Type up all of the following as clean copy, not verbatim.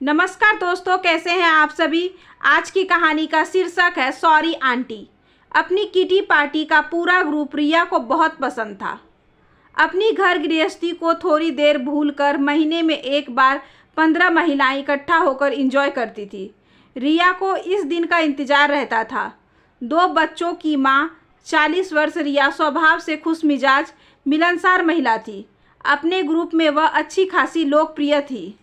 नमस्कार दोस्तों, कैसे हैं आप सभी। आज की कहानी का शीर्षक है सॉरी आंटी। अपनी किटी पार्टी का पूरा ग्रुप रिया को बहुत पसंद था। अपनी घर गृहस्थी को थोड़ी देर भूलकर महीने में एक बार 15 महिलाएं इकट्ठा होकर एंजॉय करती थी। रिया को इस दिन का इंतजार रहता था। 2 बच्चों की माँ, 40 वर्ष रिया स्वभाव से खुशमिजाज मिलनसार महिला थी। अपने ग्रुप में वह अच्छी खासी लोकप्रिय थी।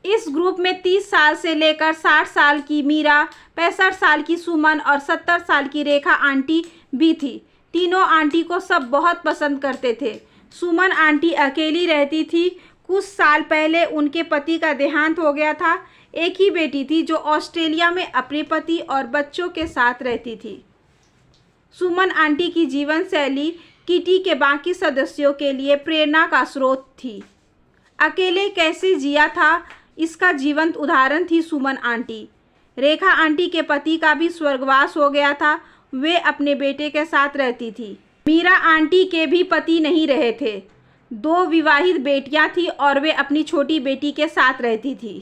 इस ग्रुप में 30 साल से लेकर 60 साल की मीरा, 65 साल की सुमन और 70 साल की रेखा आंटी भी थी। तीनों आंटी को सब बहुत पसंद करते थे। सुमन आंटी अकेली रहती थी। कुछ साल पहले उनके पति का देहांत हो गया था। एक ही बेटी थी जो ऑस्ट्रेलिया में अपने पति और बच्चों के साथ रहती थी। सुमन आंटी की जीवन शैली किटी के बाकी सदस्यों के लिए प्रेरणा का स्रोत थी। अकेले कैसे जिया था, इसका जीवंत उदाहरण थी सुमन आंटी। रेखा आंटी के पति का भी स्वर्गवास हो गया था। वे अपने बेटे के साथ रहती थी। मीरा आंटी के भी पति नहीं रहे थे। 2 विवाहित बेटियां थी और वे अपनी छोटी बेटी के साथ रहती थी।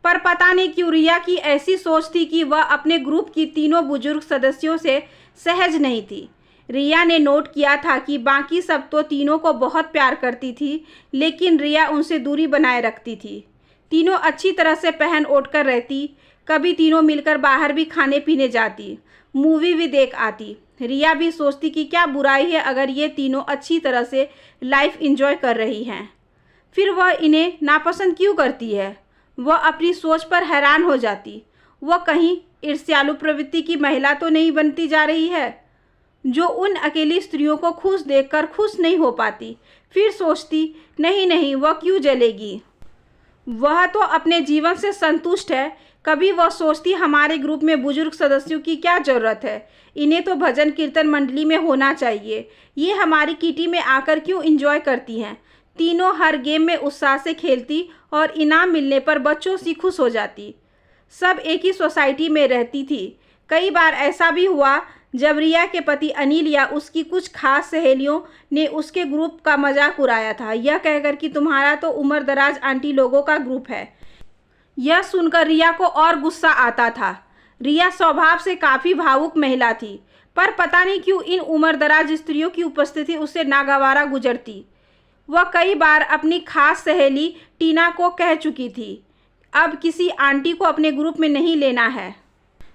पर पता नहीं क्यों रिया की ऐसी सोच थी कि वह अपने ग्रुप की तीनों बुजुर्ग सदस्यों से सहज नहीं थी। रिया ने नोट किया था कि बाकी सब तो तीनों को बहुत प्यार करती थी, लेकिन रिया उनसे दूरी बनाए रखती थी। तीनों अच्छी तरह से पहन ओढ़ कर रहती। कभी तीनों मिलकर बाहर भी खाने पीने जाती, मूवी भी देख आती। रिया भी सोचती कि क्या बुराई है अगर ये तीनों अच्छी तरह से लाइफ एंजॉय कर रही हैं। फिर वह इन्हें नापसंद क्यों करती है। वह अपनी सोच पर हैरान हो जाती। वह कहीं ईर्ष्यालु प्रवृत्ति की महिला तो नहीं बनती जा रही है, जो उन अकेली स्त्रियों को खुश देखकर खुश नहीं हो पाती। फिर सोचती, नहीं, वह क्यों जलेगी, वह तो अपने जीवन से संतुष्ट है। कभी वह सोचती, हमारे ग्रुप में बुजुर्ग सदस्यों की क्या ज़रूरत है, इन्हें तो भजन कीर्तन मंडली में होना चाहिए। ये हमारी किटी में आकर क्यों एंजॉय करती हैं। तीनों हर गेम में उत्साह से खेलती और इनाम मिलने पर बच्चों सी खुश हो जाती। सब एक ही सोसाइटी में रहती थी। कई बार ऐसा भी हुआ जब रिया के पति अनिल या उसकी कुछ खास सहेलियों ने उसके ग्रुप का मजाक उड़ाया था, यह कहकर कि तुम्हारा तो उम्र दराज आंटी लोगों का ग्रुप है। यह सुनकर रिया को और गुस्सा आता था। रिया स्वभाव से काफ़ी भावुक महिला थी, पर पता नहीं क्यों इन उम्र दराज स्त्रियों की उपस्थिति उससे नागवारा गुजरती। वह कई बार अपनी खास सहेली टीना को कह चुकी थी, अब किसी आंटी को अपने ग्रुप में नहीं लेना है।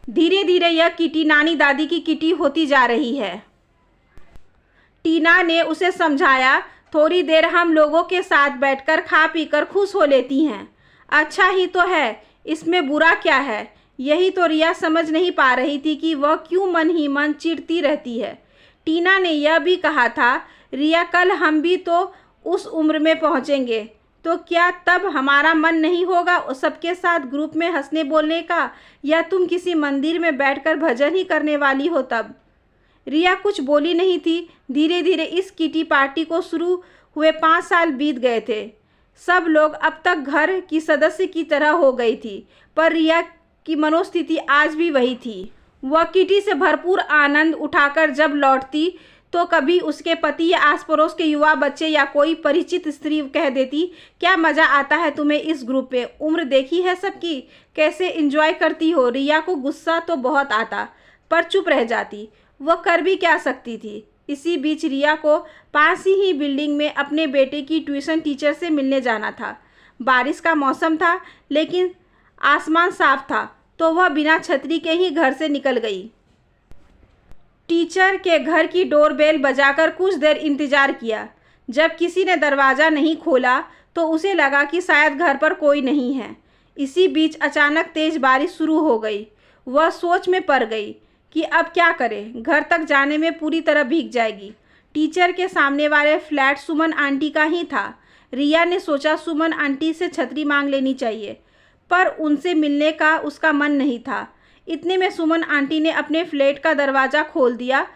धीरे धीरे यह किटी नानी दादी की किटी होती जा रही है। टीना ने उसे समझाया, थोड़ी देर हम लोगों के साथ बैठकर खा पीकर खुश हो लेती हैं। अच्छा ही तो है, इसमें बुरा क्या है। यही तो रिया समझ नहीं पा रही थी कि वह क्यों मन ही मन चिढ़ती रहती है। टीना ने यह भी कहा था, रिया कल हम भी तो उस उम्र में पहुँचेंगे, तो क्या तब हमारा मन नहीं होगा सबके साथ ग्रुप में हंसने बोलने का, या तुम किसी मंदिर में बैठकर भजन ही करने वाली हो तब। रिया कुछ बोली नहीं थी। धीरे धीरे इस किटी पार्टी को शुरू हुए 5 साल बीत गए थे। सब लोग अब तक घर की सदस्य की तरह हो गई थी, पर रिया की मनोस्थिति आज भी वही थी। वह किटी से भरपूर आनंद उठाकर जब लौटती तो कभी उसके पति या आस पड़ोस के युवा बच्चे या कोई परिचित स्त्री कह देती, क्या मज़ा आता है तुम्हें इस ग्रुप में, उम्र देखी है सबकी, कैसे एंजॉय करती हो। रिया को गुस्सा तो बहुत आता, पर चुप रह जाती। वह कर भी क्या सकती थी। इसी बीच रिया को पास ही बिल्डिंग में अपने बेटे की ट्यूशन टीचर से मिलने जाना था। बारिश का मौसम था, लेकिन आसमान साफ था, तो वह बिना छतरी के ही घर से निकल गई। टीचर के घर की डोरबेल बजाकर कुछ देर इंतजार किया। जब किसी ने दरवाज़ा नहीं खोला तो उसे लगा कि शायद घर पर कोई नहीं है। इसी बीच अचानक तेज बारिश शुरू हो गई। वह सोच में पड़ गई कि अब क्या करे, घर तक जाने में पूरी तरह भीग जाएगी। टीचर के सामने वाले फ्लैट सुमन आंटी का ही था। रिया ने सोचा सुमन आंटी से छतरी मांग लेनी चाहिए, पर उनसे मिलने का उसका मन नहीं था। इतने में सुमन आंटी ने अपने फ्लैट का दरवाज़ा खोल दिया।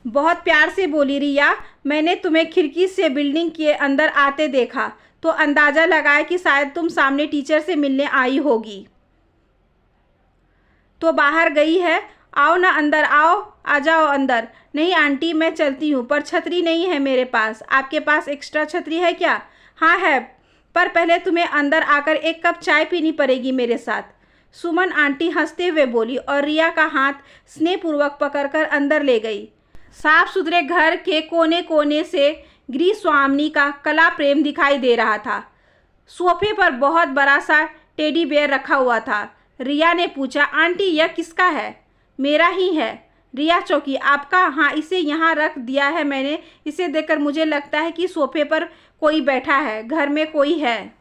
बहुत प्यार से बोली, रिया मैंने तुम्हें खिड़की से बिल्डिंग के अंदर आते देखा, तो अंदाज़ा लगाया कि शायद तुम सामने टीचर से मिलने आई होगी, तो बाहर गई है। आओ ना अंदर, आओ, आ जाओ अंदर। नहीं आंटी मैं चलती हूँ, पर छतरी नहीं है मेरे पास। आपके पास एक्स्ट्रा छतरी है क्या। हाँ है, पर पहले तुम्हें अंदर आकर एक कप चाय पीनी पड़ेगी मेरे साथ। सुमन आंटी हंसते हुए बोली और रिया का हाथ स्नेहपूर्वक पकड़कर अंदर ले गई। साफ सुथरे घर के कोने कोने से गृह स्वामिनी का कला प्रेम दिखाई दे रहा था। सोफे पर बहुत बड़ा सा टेडी बेयर रखा हुआ था। रिया ने पूछा, आंटी यह किसका है? मेरा ही है। रिया चौंकी, आपका? हाँ, इसे यहाँ रख दिया है मैंने। इसे देखकर मुझे लगता है कि सोफे पर कोई बैठा है, घर में कोई है।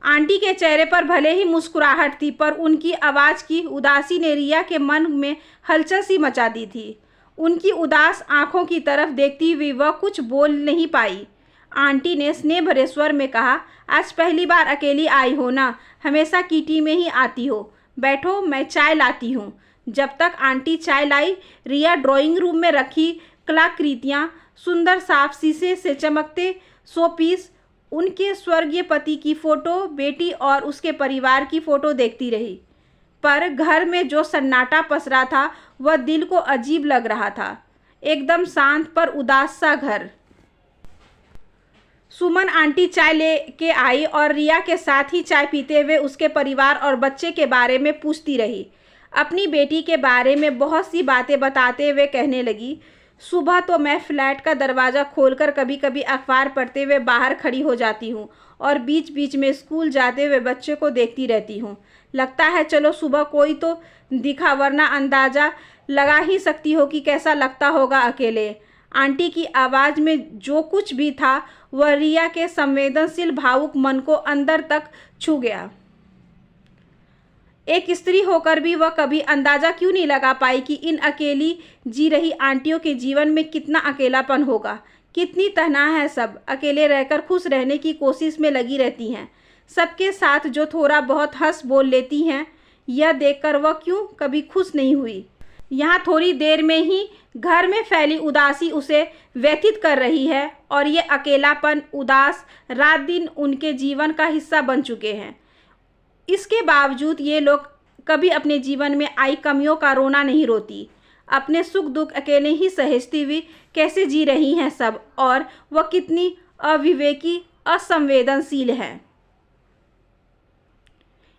आंटी के चेहरे पर भले ही मुस्कुराहट थी, पर उनकी आवाज़ की उदासी ने रिया के मन में हलचल सी मचा दी थी। उनकी उदास आंखों की तरफ देखती हुई वह कुछ बोल नहीं पाई। आंटी ने स्नेह भरे स्वर में कहा, आज पहली बार अकेली आई हो ना? हमेशा किटी में ही आती हो। बैठो, मैं चाय लाती हूँ। जब तक आंटी चाय लाई, रिया ड्राइंग रूम में रखी कलाकृतियाँ, सुंदर साफ शीशे से चमकते शोपीस, उनके स्वर्गीय पति की फ़ोटो, बेटी और उसके परिवार की फ़ोटो देखती रही। पर घर में जो सन्नाटा पसरा था वह दिल को अजीब लग रहा था। एकदम शांत पर उदास सा घर। सुमन आंटी चाय लेके आई और रिया के साथ ही चाय पीते हुए उसके परिवार और बच्चे के बारे में पूछती रही। अपनी बेटी के बारे में बहुत सी बातें बताते हुए कहने लगी, सुबह तो मैं फ्लैट का दरवाज़ा खोलकर कभी कभी अखबार पढ़ते हुए बाहर खड़ी हो जाती हूँ और बीच बीच में स्कूल जाते हुए बच्चे को देखती रहती हूँ। लगता है चलो सुबह कोई तो दिखा, वरना अंदाज़ा लगा ही सकती हो कि कैसा लगता होगा अकेले। आंटी की आवाज़ में जो कुछ भी था वह रिया के संवेदनशील भावुक मन को अंदर तक छू गया। एक स्त्री होकर भी वह कभी अंदाज़ा क्यों नहीं लगा पाई कि इन अकेली जी रही आंटियों के जीवन में कितना अकेलापन होगा, कितनी तन्हा है। सब अकेले रहकर खुश रहने की कोशिश में लगी रहती हैं, सबके साथ जो थोड़ा बहुत हंस बोल लेती हैं। यह देखकर वह क्यों कभी खुश नहीं हुई। यहाँ थोड़ी देर में ही घर में फैली उदासी उसे व्यथित कर रही है और ये अकेलापन, उदास रात दिन उनके जीवन का हिस्सा बन चुके हैं। इसके बावजूद ये लोग कभी अपने जीवन में आई कमियों का रोना नहीं रोती। अपने सुख दुख अकेले ही सहेजती हुई कैसे जी रही हैं सब, और वह कितनी अविवेकी, असंवेदनशील है।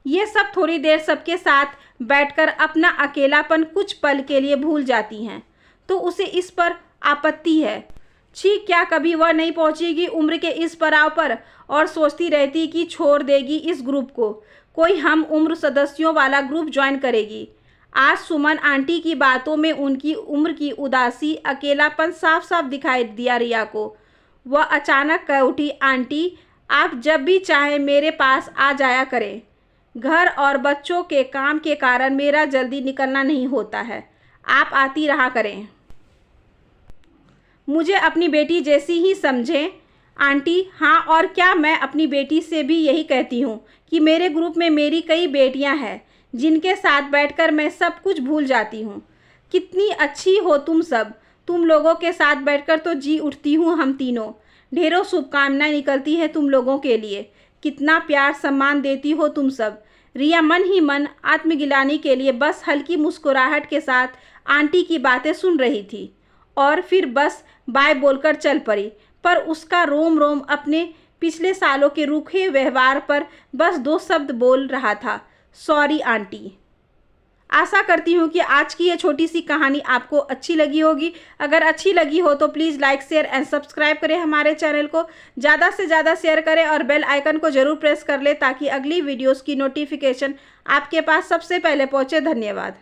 ये सब थोड़ी देर सबके साथ बैठकर अपना अकेलापन कुछ पल के लिए भूल जाती हैं तो उसे इस पर आपत्ति है। छी, क्या कभी वह नहीं पहुंचेगी उम्र के इस पड़ाव पर और सोचती रहती कि छोड़ देगी इस ग्रुप को, कोई हम उम्र सदस्यों वाला ग्रुप ज्वाइन करेगी। आज सुमन आंटी की बातों में उनकी उम्र की उदासी, अकेलापन साफ साफ दिखाई दिया रिया को। वह अचानक कह उठी, आंटी आप जब भी चाहे मेरे पास आ जाया करें। घर और बच्चों के काम के कारण मेरा जल्दी निकलना नहीं होता है, आप आती रहा करें। मुझे अपनी बेटी जैसी ही समझें आंटी। हाँ, और क्या, मैं अपनी बेटी से भी यही कहती हूँ कि मेरे ग्रुप में मेरी कई बेटियाँ हैं जिनके साथ बैठकर मैं सब कुछ भूल जाती हूँ। कितनी अच्छी हो तुम सब, तुम लोगों के साथ बैठकर तो जी उठती हूँ हम तीनों। ढेरों शुभकामनाएं निकलती है तुम लोगों के लिए। कितना प्यार सम्मान देती हो तुम सब। रिया मन ही मन आत्मगिलानी के लिए बस हल्की मुस्कुराहट के साथ आंटी की बातें सुन रही थी और फिर बस बाय बोलकर चल पड़ी। पर उसका रोम रोम अपने पिछले सालों के रूखे व्यवहार पर बस दो शब्द बोल रहा था, सॉरी आंटी। आशा करती हूँ कि आज की यह छोटी सी कहानी आपको अच्छी लगी होगी। अगर अच्छी लगी हो तो please like, share and subscribe करें हमारे चैनल को। ज़्यादा से ज़्यादा शेयर करें और बेल आइकन को ज़रूर प्रेस कर लें ताकि अगली वीडियोस की नोटिफिकेशन आपके पास सबसे पहले पहुँचे। धन्यवाद।